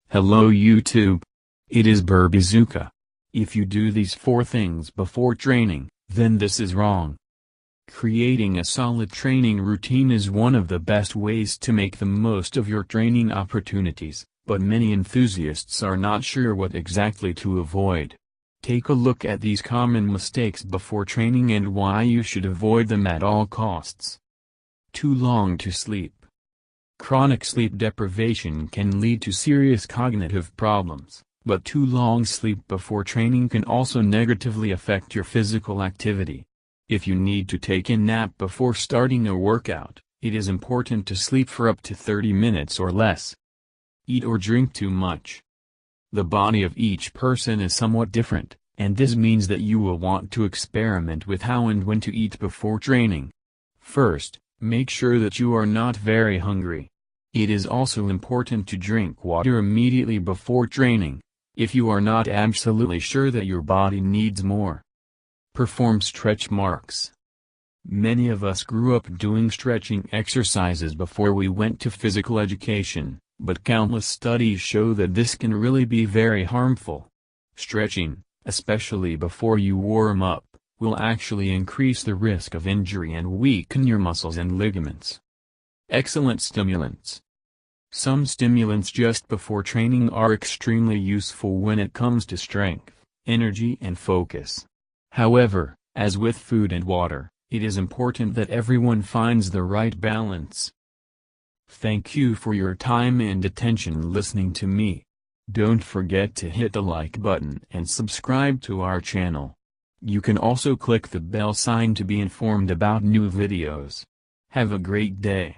Hello YouTube. It is Burbizuka. If you do these 4 things before training, then this is wrong. Creating a solid training routine is one of the best ways to make the most of your training opportunities, but many enthusiasts are not sure what exactly to avoid. Take a look at these common mistakes before training and why you should avoid them at all costs. Too long to sleep. Chronic sleep deprivation can lead to serious cognitive problems, but too long sleep before training can also negatively affect your physical activity. If you need to take a nap before starting a workout, it is important to sleep for up to 30 minutes or less. Eat or drink too much. The body of each person is somewhat different, and this means that you will want to experiment with how and when to eat before training. First, make sure that you are not very hungry. It is also important to drink water immediately before training, if you are not absolutely sure that your body needs more. Perform stretch marks. Many of us grew up doing stretching exercises before we went to physical education, but countless studies show that this can really be very harmful. Stretching, especially before you warm up, will actually increase the risk of injury and weaken your muscles and ligaments. Excellent stimulants. Some stimulants just before training are extremely useful when it comes to strength, energy and focus. However, as with food and water, it is important that everyone finds the right balance. Thank you for your time and attention listening to me. Don't forget to hit the like button and subscribe to our channel. You can also click the bell sign to be informed about new videos. Have a great day.